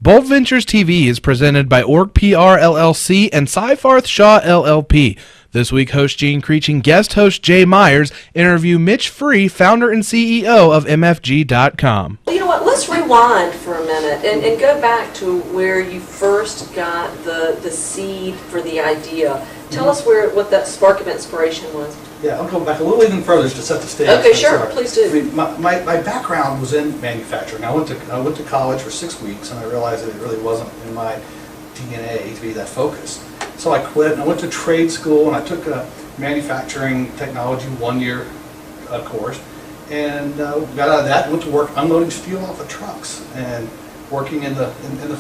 Bold Ventures TV is presented by Org PR LLC and Seyfarth Shaw LLP. This week, host Gene Creech and guest host Jay Myers interview Mitch Free, founder and CEO of MFG.com. You know what, let's rewind for a minute and go back to where you first got the seed for the idea. Tell us what that spark of inspiration was. Yeah, I'll go back a little even further just to set the stage. Okay, sure, please do. I mean, my background was in manufacturing. I went to college for 6 weeks, and I realized that it really wasn't in my DNA to be that focused. So I quit, and I went to trade school, and I took a manufacturing technology 1-year course, and got out of that and went to work unloading steel off of trucks and working in the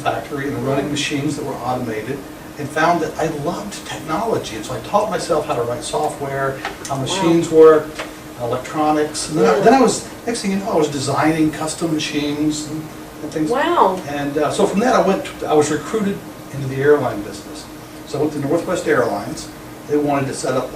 factory and running machines that were automated. And found that I loved technology, and so I taught myself how to write software, how machines worked, electronics. And then I was, next thing you know, I was designing custom machines and things. Wow. And so from that I was recruited into the airline business. So I went to Northwest Airlines. They wanted to set up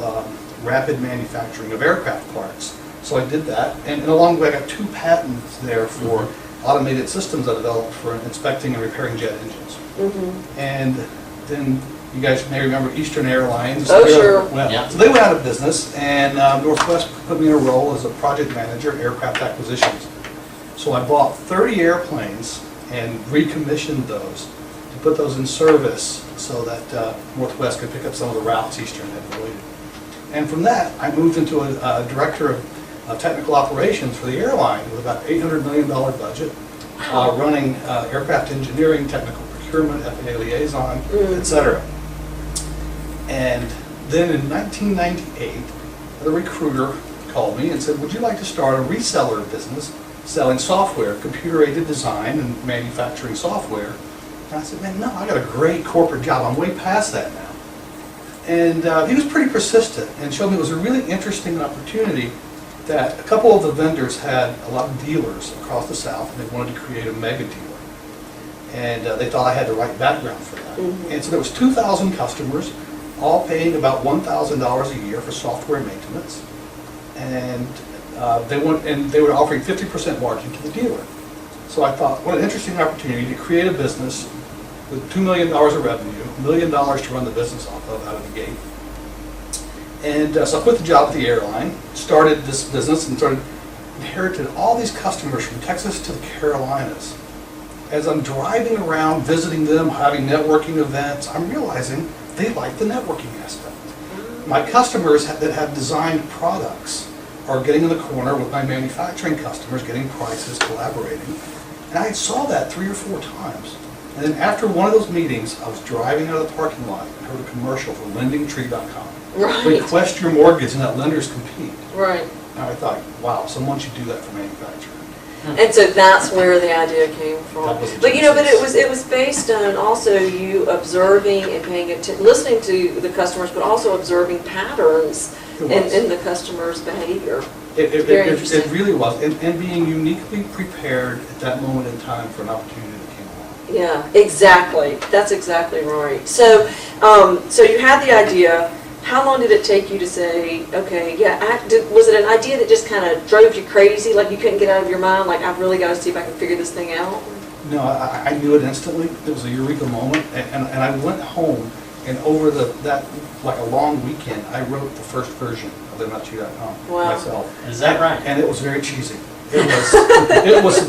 rapid manufacturing of aircraft parts. So I did that, and along the way I got 2 patents there for automated systems I developed for inspecting and repairing jet engines. And then you guys may remember Eastern Airlines. Oh, sure. So they went out of business, and Northwest put me in a role as a project manager, aircraft acquisitions. So I bought 30 airplanes and recommissioned those to put those in service so that Northwest could pick up some of the routes Eastern had deleted. And from that, I moved into a director of technical operations for the airline with about $800 million budget, running aircraft engineering, technical procurement, FAA liaison, etc. And then in 1998, a recruiter called me and said, would you like to start a reseller business selling software, computer-aided design and manufacturing software? And I said, man, no, I got a great corporate job. I'm way past that now. And he was pretty persistent and showed me it was a really interesting opportunity that a couple of the vendors had a lot of dealers across the South, and they wanted to create a mega dealer. And they thought I had the right background for that. And so there was 2,000 customers, all paying about $1,000 a year for software maintenance. And they were offering 50% margin to the dealer. So I thought, what an interesting opportunity to create a business with $2 million of revenue, $1 million to run the business off of out of the gate. And so I quit the job at the airline, started this business, and inherited all these customers from Texas to the Carolinas. As I'm driving around, visiting them, having networking events, I'm realizing they like the networking aspect. My customers that have designed products are getting in the corner with my manufacturing customers, getting prices, collaborating. And I saw that 3 or 4 times. And then after one of those meetings, I was driving out of the parking lot and heard a commercial for lendingtree.com. Right. Request your mortgage and let lenders compete. Right. And I thought, wow, someone should do that for manufacturing. And so that's where the idea came from. But you know, but it was based on also you observing and paying attention, listening to the customers, but also observing patterns in the customer's behavior. It really was, and being uniquely prepared at that moment in time for an opportunity that came along. Yeah, exactly. That's exactly right. So, so you had the idea. How long did it take you to say, okay, yeah, was it an idea that just kind of drove you crazy, like you couldn't get out of your mind, like I've really got to see if I can figure this thing out? No, I knew it instantly. It was a Eureka moment, and I went home, and over that like a long weekend, I wrote the first version of LiveNotChew.com myself. Is that right? And it was very cheesy. It was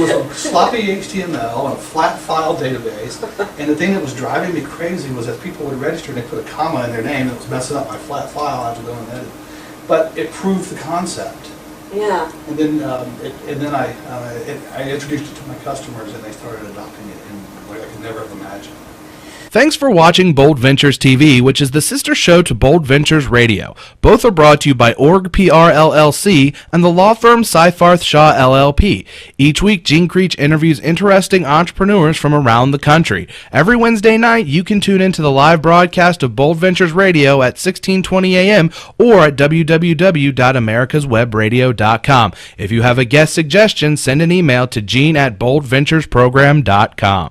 a sloppy HTML and a flat file database, and the thing that was driving me crazy was that people would register and they put a comma in their name that was messing up my flat file. I had to go and edit. But it proved the concept. Yeah. And then I introduced it to my customers, and they started adopting it in a way I could never have imagined. Thanks for watching Bold Ventures TV, which is the sister show to Bold Ventures Radio. Both are brought to you by Org PR LLC and the law firm Seyfarth Shaw LLP. Each week, Gene Creech interviews interesting entrepreneurs from around the country. Every Wednesday night, you can tune into the live broadcast of Bold Ventures Radio at 1620 a.m. or at www.americaswebradio.com. If you have a guest suggestion, send an email to gene@boldventuresprogram.com.